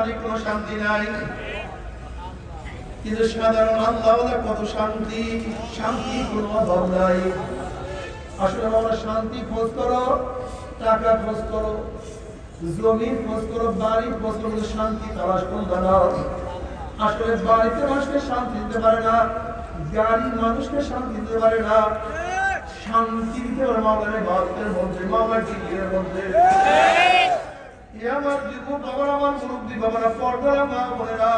পারস্পরিক কোনো শান্তি নাই, কিন্তু সাধারণ আল্লাহওয়ালা কত শান্তি, শান্তি কোনো অভাব নাই। আসলে আমরা শান্তি খোঁজ করো, টাকা খোঁজ করো, জমির খোঁজ করো, বাড়ি খোঁজ করো, শান্তি তালাশ করবে না। আসলে বাড়িতে মানুষকে শান্তি দিতে পারে না, গাড়ি মানুষকে শান্তি দিতে পারে না, শান্তি দিতে পারে মাওলানা বাতের মধ্যে, মাওলার জিকিরের মধ্যে। আমার যুবক বাবারা, আমার মুরব্বী বাবারা, পর্দারা মা বোনেরা,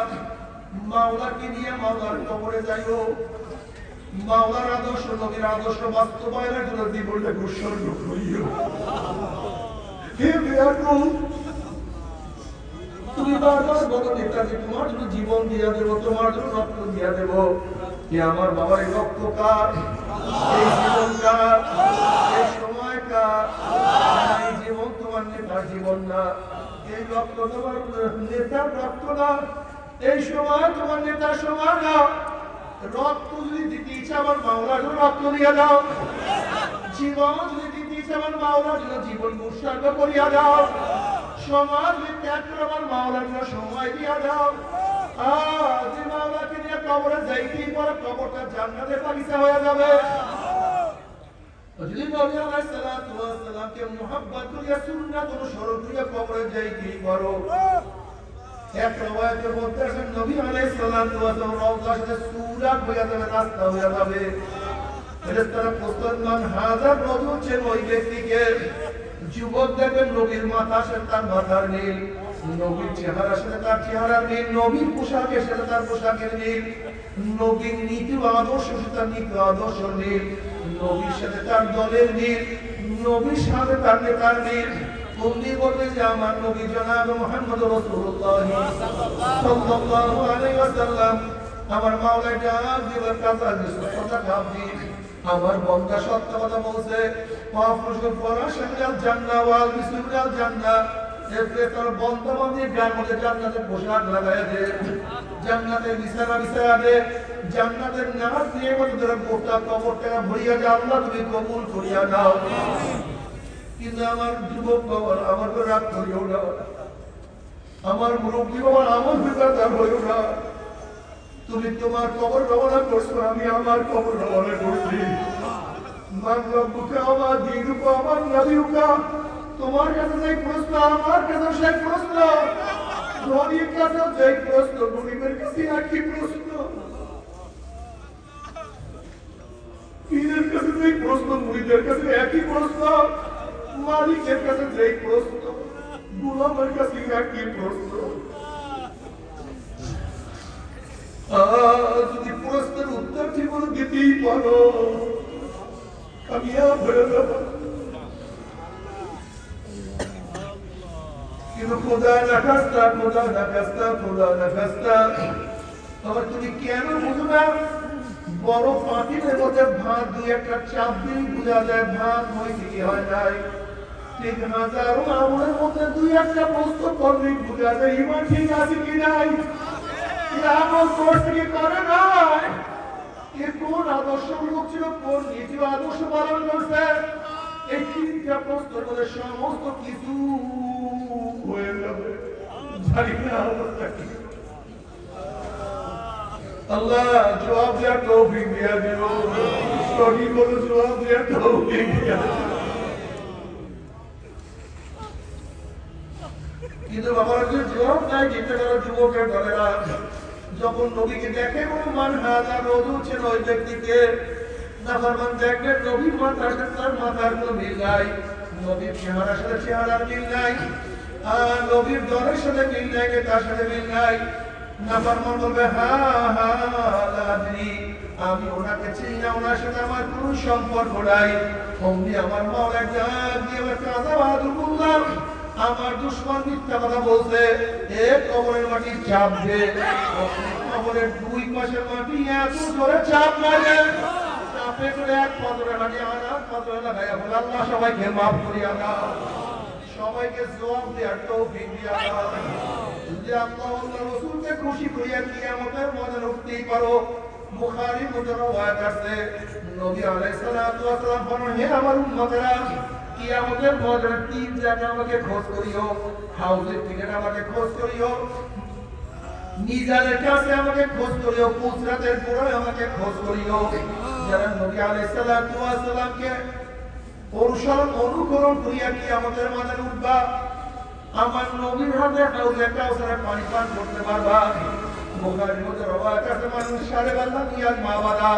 মাওলাকে নিয়ে মাওলার কবরে যাইও। মাওলার আদর্শ, নবীর আদর্শ বাস্তবায়নের জন্য জীবনটাকে উৎসর্গ করিও। হে বেয়াকুব, তুমি বারবার বলো নেতাজি, তোমার জন্য জীবন দিয়া দেবো, তোমার জন্য রক্ত দিয়া দেবো। আমার বাবার এই রক্ত কার, এই জীবন কার, এই সময় কার? এই জীবন তোমার নেতার জীবন না, এই রক্ত তোমার নেতার রক্ত না, এই সময় তোমার নেতার সময় না। রক্ত যদি দিতে ইচ্ছা আমার মাওলার জন্য রক্ত দিয়ে দাও, জীবন যদি দিতে ইচ্ছা আমার মাওলার জন্য জীবন উৎসর্গ করিয়া দাও, সমাজ যদি ত্যাগ করে আমার মাওলার জন্য সময় দিয়া দাও। যে মাওলাকে নিয়ে কবরে যাইতেই পরে কবরটা জান্নাতের বাগিচা হয়ে যাবে। যদি নবী আলাইহিস সালাতু ওয়াস সালামকে মুহাব্বত করিয়া সুন্নাত অনুসরণ করিয়া কবরে যাইতেই পারো। এক রওয়ায়াতে বলতে আছে নবী আলাইহিস সালাতু ওয়াস সালাম রওজার সাথে সুরাত হয়ে যাবে, রাস্তা হয়ে যাবে। ফেরেশতারা মুসলমান হাজার রজুল চেন ওই ব্যক্তিকে। যুবক দেখবেন নবীর মাথার সাথে তার মাথার মিল, নবীর চেহারার সাথে তার চেহারার মিল, নবীর পোশাকের সাথে তার পোশাকের মিল, নবীর নীতি আদর্শ সাথে তার নীতি আদর্শ মিল, নবীর সাথে তার দলের মিল, নবীর সাথে তার নেতার মিল। উনি বলবে যে আমার নবী জনাব মুহাম্মদ রাসূলুল্লাহ সাল্লাল্লাহু আলাইহি ওয়াসাল্লাম আমার মাওলা ডাক দিলেন, কাজা কথা কাবদি আমার বান্দা সত্য কথা বলছে। মাফরুজুল ফরাশাল জান্নাহ ওয়াল বিসমিল জান্নাহ। এতে তোর বান্দা বান্দি গায়ের মধ্যে জান্নাতের পোশাক লাগায় দে, জান্নাতের বিছানা বিছায়া দে, জান্নাতের নাজ দিয়ে মধ্যে গোটা কবরটা ভরিয়া যা, আল্লাহ তুমি কবুল করিয়া নাও। কিন্তু আমার যুবক বাবা, আমার তো রাগ করিও না, আমার মুরব্বী বাবা, আমার বিপদা হইও না। তুমি তোমার কবর রওনা করছো, আমি আমার কবর রওনা করছি। মান রব্বুকা ওয়া দীনুকা ওয়া নবিয়ুকা, তোমার কাছে যে প্রশ্ন, আমার কাছে সেই প্রশ্ন, নবীর কাছে যে প্রশ্ন, গরিবের কাছে একই প্রশ্ন, পীরের কাছে যে প্রশ্ন, মুরিদের কাছে একই প্রশ্ন, মালিকের কাছে যে প্রশ্ন, গোলামের কাছে একই প্রশ্ন। যদি প্রশ্নের উত্তর ঠিক দিতেই পারো, কামিয়াব হয়ে যাবো। কিন্তু খোদা না খাস্তা, খোদা না খাস্তা, খোদা না খাস্তা, আবার তুমি কেন বুঝো না? বড় পাতিলের মধ্যে ভাত দুই একটা চাপ দিয়ে বোঝা যায় ভাত হয়েছে কি হয় নাই। ঠিক হাজারো আমলের মধ্যে দুই একটা প্রশ্ন করলে বোঝা যায় ইমান ঠিক আছে কি নাই, আমল করছে কি করে নাই, কোন আদর্শ লোক ছিল, কোন নীতি আদর্শ পালন করছে। এই তিনটা প্রশ্ন করে সমস্ত কিছু হয়ে যাবে। জানি না অবস্থা কি। আল্লাহ জবাব দেওয়ার তৌফিক দিয়া দিও, সঠিক বলে জবাব দেওয়ার তৌফিক দিয়া দিও। কিন্তু বাবার যে জবাব নাই দিতে পারো যুবকের ধরেরা, যখন নবীকে দেখে কোনো মান হাজার রোজু ছিল ওই ব্যক্তিকে, নাফরমান দেখবে নবীর মাথার সাথে তার মাথার কোনো মিল নাই, নবীর চেহারার সাথে চেহারার মিল নাই, আর নবীর দলের সাথে মিল নাই, তার সাথে মিল নাই। নাফরমান বলবে হা হা লাদরি, আমি ওনাকে চিনি না, ওনার সাথে আমার কোনো সম্পর্ক নাই। অমনি আমার মাওলা ডাক দিয়ে কাজা বাহাদুর বললাম, আমার দুশ্মন মিথ্যা কথা বলছে, এ কবরের মাটি চাপ দে। কবরের দুই পাশের মাটি এত জোরে চাপ মারে, চাপে করে এক পাথরে মাটি আনা পাথরে লাগাইয়া বলে আল্লাহ সবাইকে মাফ করিয়া দাও, সবাইকে জবাব দেওয়ার তৌফিক দিয়া দাও। যদি আল্লাহ রাসূলকে খুশি করিয়া কিয়ামতের ময়দানে উঠতেই পারো। বুখারীর মধ্যে রওয়ায়াত আছে, নবী আলাইহিস সালাতু ওয়াস সালাম বলেন, হে আমার উম্মতেরা, কিয়ামতের ময়দানে 3 জায়গা আমাকে খোঁজ করিও, হাউজের টিকেট আমাকে খোঁজ করিও, মিজানের কাছে আমাকে খোঁজ করিও, পুসরাতের গোড়ায় আমাকে খোঁজ করিও। যারা নবী আলাইহিস সালাতু ওয়াস সালামকে অনুকরণ করিয়া কিয়ামতের ময়দানে উঠবা, আমার নবীর হাতে হাউজে কাউসারে পানি পান করতে পারবা। বুখারীর মধ্যে রওয়ায়াত আছে, মানুষ সারে বান্দা মিয়াজ মাওয়াদা,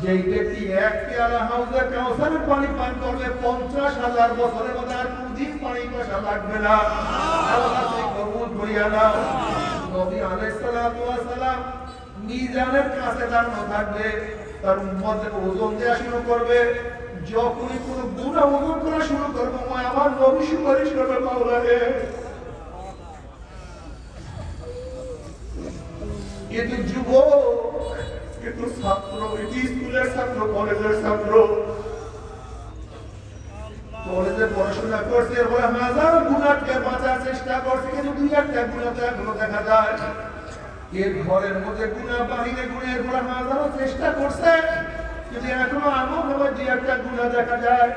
যেই ব্যক্তি এক পেয়ালা হাউজে কাউসারে পানি পান করবে 50,000 বছরের মধ্যে আর কোনদিন পানি পয়সা লাগবে না। আল্লাহ তুমি কবুল করিয়া নাও। নবী আলাইহিস সালাতু ওয়াস সালাম মিজানের কাছে দাঁড়ানো থাকবে, তার উম্মতকে ওজন দেয়া শুরু করবে। যখনই কোনো গুনাহ ওজন করা শুরু করবে, আমার নবী সুপারিশ করবে, মাওলা রে এত যুবক, এত ছাত্র, এত স্কুলের ছাত্র, কলেজের ছাত্র, কলেজে পড়াশোনা করছে, এরপরে হাজার গুনাহকে বাঁচার চেষ্টা করছে, কিন্তু 2-1টা গুনাহ তো এখনো দেখা যায়। এর ঘরের মধ্যে গুনাহ, বাহিরে গুনাহ, এরপরে হাজারো চেষ্টা করছে, কিন্তু এখনো আমার ভাবে 2-1টা গুনাহ দেখা যায়।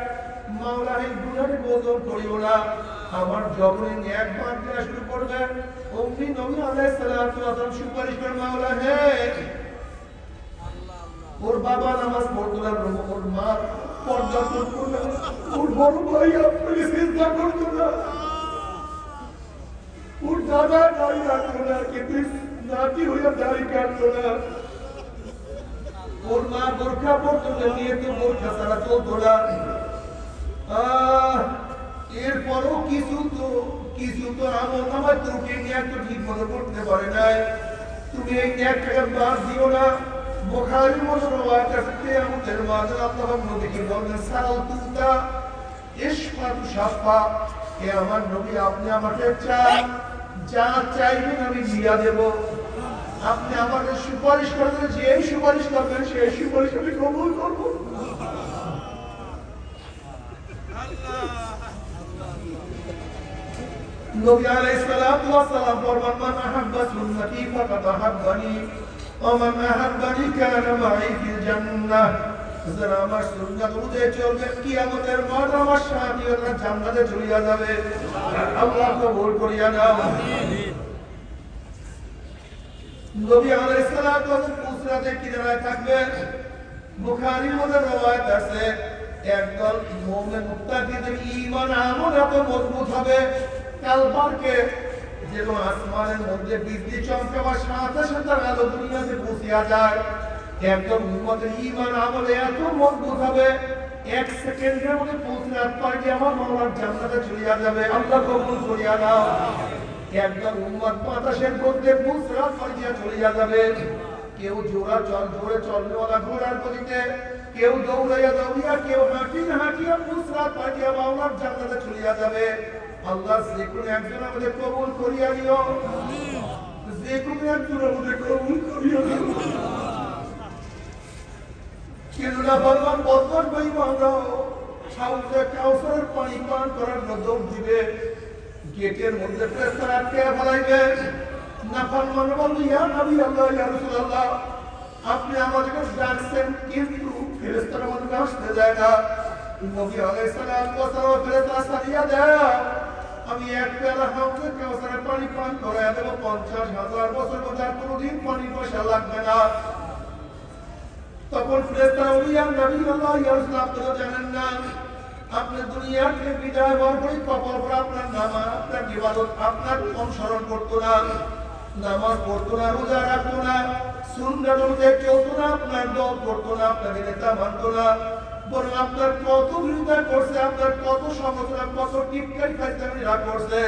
মাওলা এই গুনাহের ওজন করিও না। আমার যখনই নেক বাদ দেওয়া শুরু করবে, অমনি নবী আলাইহিস সালাতু ওয়াস সালাম সুপারিশ করে, মাওলা হে, ওর বাবা নামাজ পড়তো না, ওর মা পর্দা করতো না, ওর বড় ভাই আপনাকে সিজদা করতো না, ওর দাদা দাড়ি রাখতো না, কিন্তু নাতি হইয়া দাড়ি কাটতো না, ওর মা বোরখা পড়তো না, নিয়ে তো বোরখা ছাড়া চলতো না। এরপরও কিছু তো আমল নামাজ ত্রুটি নিয়ে একটু ঠিক মতো করতে পারে নাই। তুমি এই ন্যাকটাকে বাদ দিও না। বুখারীর মধ্যে রওয়ায়াত আছে, কিয়ামতের মাঝে আল্লাহ নবীকে বলেন, সাল তুতা ইশফাতু শাফা, হে আমার নবী, আপনি আমাকে চান, যা চাইবেন আমি দিয়া দেব। আপনি আমাকে সুপারিশ করবেন, যে সুপারিশ করবেন সেই সুপারিশ আমি কবুল করব। নবী আলাইহিস সালাতু ওয়াস সালাম ফরমান, মান আহাব্বা সুন্নতি ফাকাদ আহাব্বানি ওয়া মান আহাব্বানি কানা মাই ফিল জান্নাহ। যারা আমার সুন্নাত অনুযায়ী চলবে, কিয়ামতের মাঠে আমার সাথী হয়ে জান্নাতে চলে যাবে। আল্লাহ কবুল করিয়া নাও। নবী আলাইহিস সালাতু ওয়াস সালাম পুসরাতে কিনারায় থাকবেন। বুখারীর মধ্যে রওয়ায়াত আছে, একদল মুমিন মুত্তাকিদের ঈমান আমল এত মজবুত হবে, কালবারকে যেমন আসমানের মধ্যে বিজলি চমকাবার সাথে সাথে আলো দুনিয়াতে পৌঁছিয়া যায়, একদম উম্মতের ঈমান আমল এত মজবুত হবে, 1 সেকেন্ডের মধ্যে পৌঁছার পর যে আমার মাওলার জান্নাতে চলে যাবে। আল্লাহ কবুল করিয়া নাও। একদম উম্মত বাতাসের মধ্যে পৌঁছার পর যে চলে যাবে। কেউ জোরে চলনেওয়ালা ঘোড়ার গতিতে, কেউ দৌড়াইয়া, কেউ হাঁটিয়া পৌঁছার পর যে মাওলার জান্নাতে চলে যাবে। আল্লাহ যে কোনো একজন আমাদের কবুল করিয়া দিও, যে কোনো একজন আমাদের কবুল করিয়া দিও। কেননা ভগবান বদল বইব, আমরা হাউজে কাউসারের পানি পান করার দৌড় দিবে, গেটের মধ্যে ফেরেশতারা আটকে ফেলাইবে। নাফরমান বলল, ইয়া নবী আল্লাহ, ইয়া রাসূলুল্লাহ, আপনি আমাদেরকে ডাকছেন, কিন্তু ফেরেশতারা আমাদেরকে আসতে দেয় না। নবী আলাইহিস সালাতু ওয়াস সালাম ফেরেশতারা সারিয়া দেয়, আমি এক পেয়ালা হাউজে কাউসারের পানি পান করাইয়া দেব, 50,000 বছর মধ্যে আর কোনোদিন পানি পয়সা লাগবে না। তখন ফেরেশতারা বলল, ইয়া নবী আল্লাহ, ইয়া রাসূলুল্লাহ, আপনি তো জানেন না, আপনি দুনিয়া থেকে বিদায় হওয়ার পরে কপাল পরে আপনার নামাজ, আপনার ইবাদত, আপনার অনুসরণ করতো না, নামাজ পড়তো না, রোজা রাখতো না, সুন্নাত অনুযায়ী চলতো না, আপনার দল করতো না, আপনাকে নেতা মানতো না, বরং আপনার কত বিরোধিতা করছে, আপনার কত সমালোচনা, কত টিপকারি ফাইজলামিরা করছে।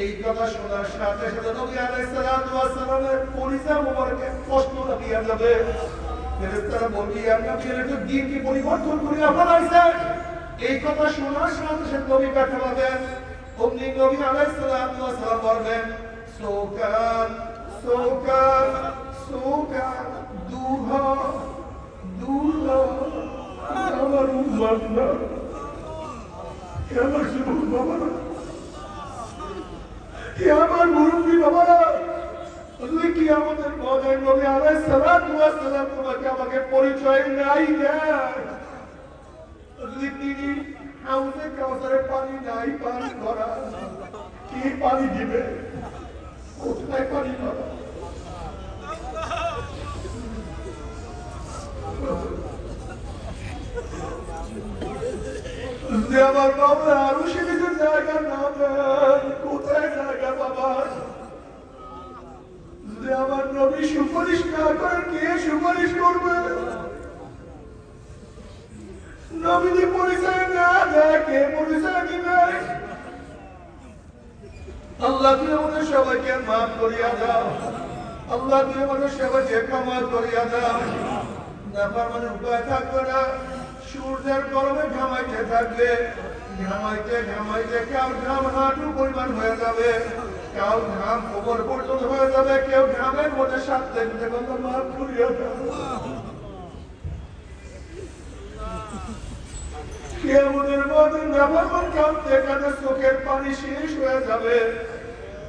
এই কথা শোনার সাথে সাথে নবী আলাইহিস সালাতু ওয়াস সালামের কলিজা মোবারকে কষ্ট লাগিয়া যাবে। ফেরেশতারা বলবে, ইয়া নবী, এটা দিন কি পরিবর্তন করিয়া ফেলাইছে। এই কথা শোনার সাথে সাথে নবী ব্যথা পাবেন। অমনি নবী আলাইহিস সালাতু ওয়াস সালাম বলবেন, সোকান সোকান সোকান, দূর হ, দূর হ, আমার উম্মত না, আমার যুবক বাবারা, আমার মুরব্বী বাবারা, তুই কি আমাদের মনের নবী আলাইহিস সালাতু ওয়াস সালাম তোমাকে আমাকে পরিচয় নাই দেয়? যদি তিনি হাউজে কাউসারে পানি নাই, পানি করা কি পানি দিবে, কোথায় পানি পাবে? আমার বাবা আরো সেদিকে জায়গা না দেন, কোথায় জায়গা বাবা? যদি আমার নবী সুপারিশ না করেন, কে সুপারিশ করবে? নবীজি পরিচয় না দেয়, কে পরিচয় দিবে? আল্লাহ তুমি আমাদের সবাইকে মাফ করিয়া দাও, আল্লাহ তুমি আমাদের সবাইকে ক্ষমা করিয়া দাও। নাফরমানি উপায় থাকবে না, সূর্যের গরমে ঘামাইতে থাকবে, ঘামাইতে ঘামাইতে কেউ ঘাম হাঁটু পরিমাণ হয়ে যাবে, কেউ ঘাম কোমর পর্যন্ত হয়ে যাবে, কেউ ঘামের মধ্যে সাত দেখতে মাফ করিয়া দাও। কেমনের মধ্যে নাফরমান কাঁদতে কাঁদতে চোখের পানি শেষ হয়ে যাবে,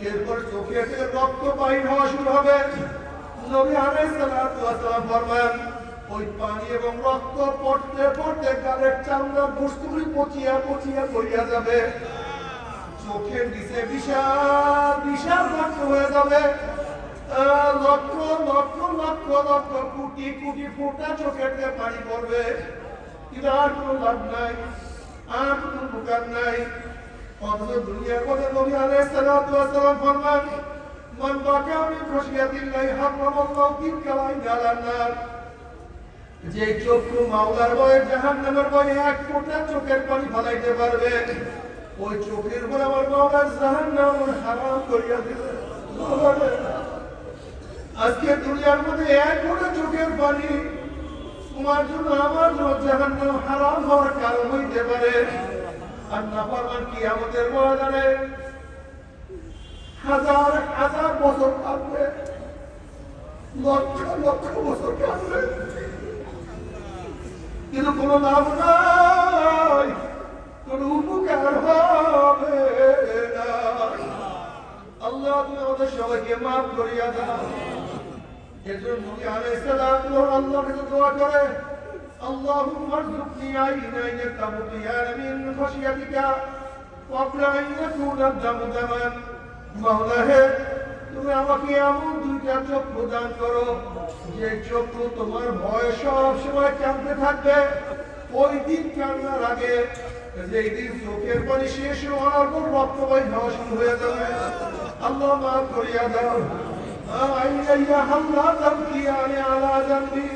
এরপর চোখে থেকে রক্ত বাহির হওয়া শুরু হবে। নবী আলাইহিস সালাতু ওয়াস সালাম ফরমান, ওই পানি এবং রক্ত পড়তে পড়তে গালের চামড়া বস্তুগুলি পচিয়া পচিয়া পড়িয়া যাবে, চোখের নিচে বিশাল বিশাল রক্ত হয়ে যাবে, লক্ষ লক্ষ লক্ষ লক্ষ কোটি কোটি ফোঁটা চোখের থেকে পানি পড়বে, কিন্তু আর কোনো লাভ নাই, আর কোনো দোকান নাই। অথচ দুনিয়ার মধ্যে নবী আলাইহিস সালাতু ওয়াস সালাম ফরমান, মান বাকা মিন খাশিয়াতিল্লাহি হারামাল্লাহু তিলকাল আইন আলান নার। যে চক্ষু মাওলার ভয়ে জাহান্নামের ভয়ে এক ফোঁটা চোখের পানি ফলাইতে পারবে, ওই চোখের উপর আমার মাওলা জাহান্নাম হারাম করিয়া দিবে। আজকে দুনিয়ার মধ্যে এক ফোঁটা চোখের পানি তোমার জন্য আমার জন্য জাহান্নাম হারাম হওয়ার কারণ হইতে পারে। আর নাফরমান কিয়ামতের ময়দানে হাজার হাজার বছর কাঁদবে, লক্ষ লক্ষ বছর কাঁদবে, কিন্তু কোনো লাভ নাই, কোনো উপকার হবে না। আল্লাহ তুমি আমাদের সবাইকে মাফ করিয়া দাও। এজন্য নবী আলাইহিস সালাতু আল্লাহর কাছে দোয়া করে, আল্লাহুম্মা রযুকনি আইনাইন তামতিয়ান মিন খাশিয়াতিকা ওয়া আন ইয়াকুনা দামু দামান। মাওলা হে, তুমি আমাকে এমন দুইটা চক্ষু দান করো, যে চক্ষু তোমার ভয়ে সব সময় কাঁদতে থাকবে। ওই দিন কান্নার আগে, যেই দিন চোখের পানি শেষ হওয়ার পর রক্ত বই হওয়া শুরু হয়ে যাবে, আল্লাহ মাফ করিয়া দাও। আইনাইয়া হাল্লা তাবকিয়ানি আলা জানবি,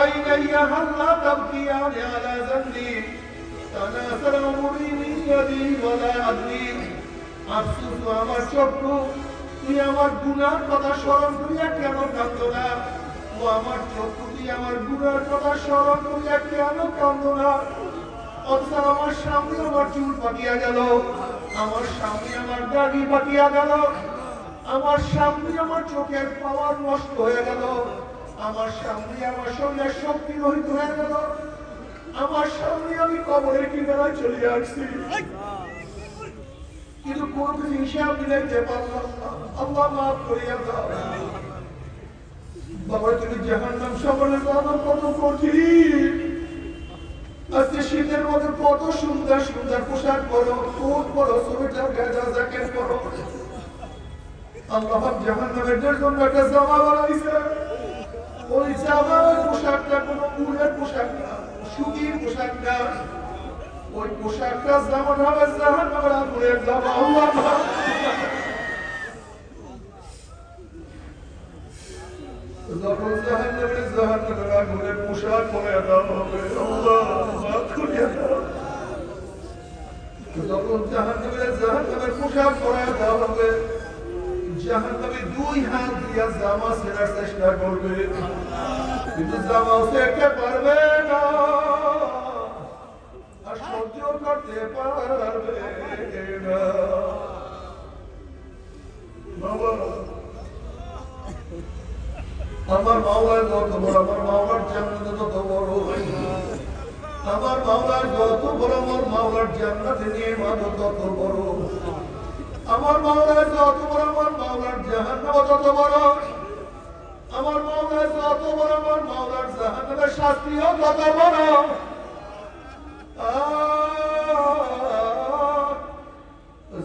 আইনাইয়া হাল্লা তাবকিয়ানি আলা জানবি, তানাসাল উমরি মিন ইয়াদি ওয়ালা আদরি। আফসোস আমার চক্ষু, তুই আমার গুনার কথা স্মরণ করিয়া কেন কাঁদো না? ও আমার চক্ষু, তুই আমার গুনার কথা স্মরণ করিয়া কেন কাঁদো না? অথচ আমার সামনে আমার চুল পাকিয়া গেল, আমার সামনে আমার দাড়ি পাকিয়া গেল, আমার সামনে আমার চোখের পাওয়ার নষ্ট হয়ে গেল, আমার সামনে আমার শরীরের শক্তি রহিত হয়ে গেল, আমার সামনে আমি কবরের কিনারায় চলে আসছি, কিন্তু কোনো কিছু হিসাব দিতে পারলাম না। আল্লাহ মাফ করিয়া দাও। বাবা, তুমি জাহান্নাম সম্পর্কে জানো কত কঠিন। আজকে শীতের মধ্যে কত সুন্দর সুন্দর পোশাক পরো, কোট পরো, সোয়েটার গাজা জ্যাকেট পরো, আল্লাহ জাহান্নামের জন্য একটা জামা বানাইছে। ওই জামার পোশাকটা কোনো উলের পোশাক না, সুতির পোশাক না, ওই পোশাকটা যেমন হবে জাহান্নামের আগুনের জামা। আল্লাহ যখন জাহান্নামের আগুনের পোশাক পরে দেওয়া হবে, আল্লাহ মাফ করিয়া দাও। যখন জাহান্নামের পোশাক পরে দেওয়া হবে, জাহান্নামে দুই হাত দিয়া জামা ছেড়ার চেষ্টা করবে, কিন্তু জামাও ছেড়তে পারবে না, আর সহ্য করতে পারবে না। বাবা, আমার মাওলার যত বড়, আমার মাওলার জান্নাত যত বড়, আমার মাওলার যত বড়, আমার মাওলার জান্নাতে নিয়ামত তত বড়, আমার মাওলার যত বড়, আমার মাওলার জাহান্নাম তত বড়, আমার মাওলার যত বড় আমার মাওলার জাহান্নামের শাস্তিও তত বড়।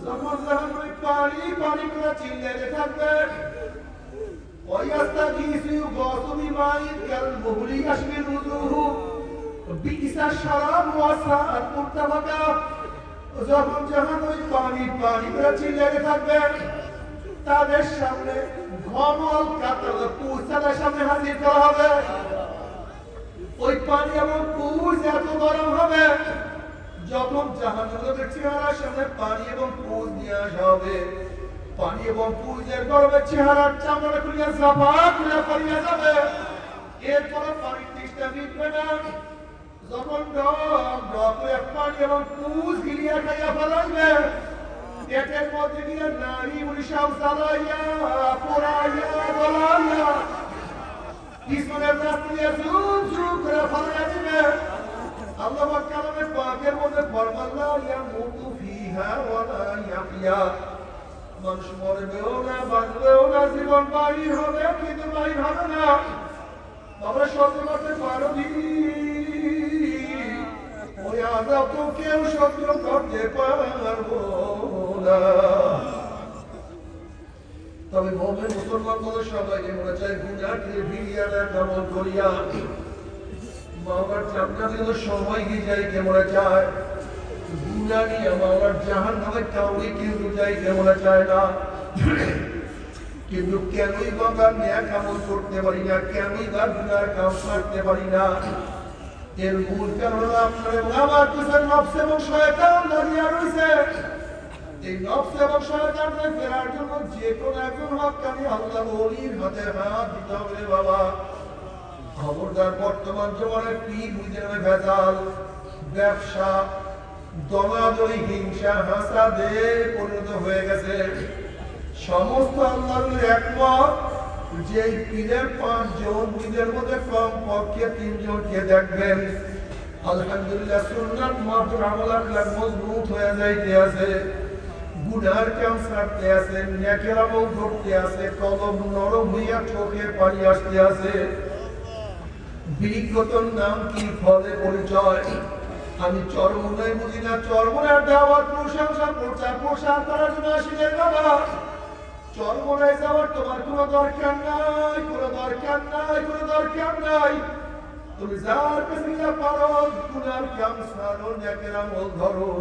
যখন জাহান্নামে পানি পানি করে চিল্লাতে থাকবে, ويستغيث يغاث بماء كالمهل يشوي الوجوه بئس الشراب وساءت مرتفقا। যখন জাহান্নামে পানি পানি করে চিল্লাতে থাকবে, তাদের সামনে ঘমল কাতল পুষ তাদের সামনে হাজির করা হবে। ওই পানি এবং পুষ এত গরম হবে, যখন জাহান্নামের চেহারার সামনে পানি এবং পুষ নিয়ে আসা হবে, পানি এবং পুজের গরমে চেহারার চামড়া খুলিয়া জাফা খুলে পড়িয়া যাবে। এরপরে পানির তৃষ্ণা মিটবে না। যখন পানি এবং পুজ গিলিয়া খাইয়া ফেলাইবে, পেটের মধ্যে গিয়ে নারী উড়িষ্যাও চালাইয়া পোড়াইয়া গলাইয়া পিছনের রাস্তা দিয়ে ঝুম ঝুম করে ফেলাইয়া দিবে। আল্লাহ কালামে পাকের মধ্যে ফরমাল্লাহ ইয়ামুতু ফিহা ওয়ালা ইয়াহইয়া। মানুষ মরবেও না, বাঁচবেও না, জীবন বাহির হবে কিন্তু বাহির হবে না। আমরা সহ্য করতে পারবি, ওই আযাব তো কেউ সহ্য করতে পারবো না। তবে মুমিন মুসলমান বলে সবাইকে মনে চায় গুনাহ থেকে ফিরিয়ে দেয় আমল করিয়া। মাওলার জান্নাতে সময় গিয়ে যায় কেমন চায়, গুনাহ নিয়ে মাওলার জাহান্নামে কাউকে কিন্তু যাইতে মনে চায় না। কিন্তু কেনই বা নেক আমল করতে পারি না, কেনই বা গুনার কাজ করতে পারি না? এর মূল কারণ হলো আপনার এবং আমার পিছনে নফস এবং শয়তান লাগিয়া রয়েছে। এই নফস এবং শয়তানকে ফেরার জন্য যে কোনো একজন হক্কানি আল্লাহর ওলির হাতে হাত দিতে হবে বাবা। খবরদার, বর্তমান জমানায় পীর মুরিদের ভেজাল, ব্যবসা, দমাদমি, হিংসা, হাসাদে পরিণত হয়ে গেছে। সমস্ত আল্লাহর একমত যে পীরের 5 জন পীরের মধ্যে কমপক্ষে 3 জনকে দেখবেন আলহামদুলিল্লাহ সুন্নাত মাফুর আমল আখলাক মজবুত হয়ে যাইতে আছে, গুনার কাম ছাড়তে আছে, নেকের আমল করতে আছে, কলম নরম হইয়া চোখে পানি আসতে আছে। বিজ্ঞতর নাম কি, ফলে পরিচয়। আমি চরমনায় বুঝি না, চরমনার দাওয়াত প্রশংসা প্রচার করার জন্য আসিলে বাবা। চরমনায় যাওয়ার তোমার কোনো দরকার নাই, কোনো দরকার নাই, কোনো দরকার নাই। তুমি যার পেছনে পারো গুনার কাম ছাড়ো, নেকের আমল ধরো,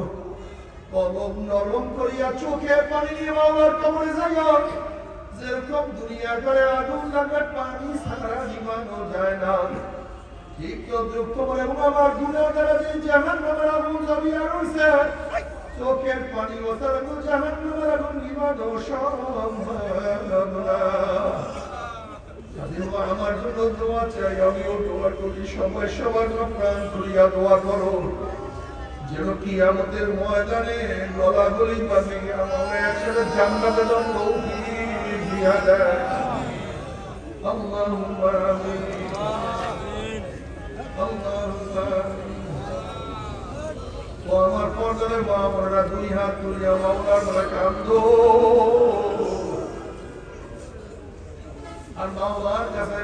কলম নরম করিয়া চোখে পানি নিয়ে বাবার কবরে যাইও। যেরকম দুনিয়া করে আগুন লাগে পানি ছাড়া নিমানো যায় না, ঠিক তদ্রুপ তোমার এবং আমার গুনাহ দ্বারা যে জাহান্নামের আগুন জ্বলিয়া রয়েছে, চোখের পানি ওঠার আগুন জাহান্নামের আগুন নিভানো সম্ভব না। আমার জন্য দোয়া চাই, আমিও দোয়া করি, সবাই সবার প্রাণ খুলিয়া দোয়া করো যেন কিয়ামতের ময়দানে গলাগলি পাবে আমরা একসাথে জান্নাতে তৌফিক দিয়া দেয়। আল্লাহুম্মা আমিন, আল্লাহুম্মা আমিন। ও আমার পর্দারে মা বোনেরা, 2 হাত তুলিয়া মাওলার বলে কান্দো আর মাওলার কাছে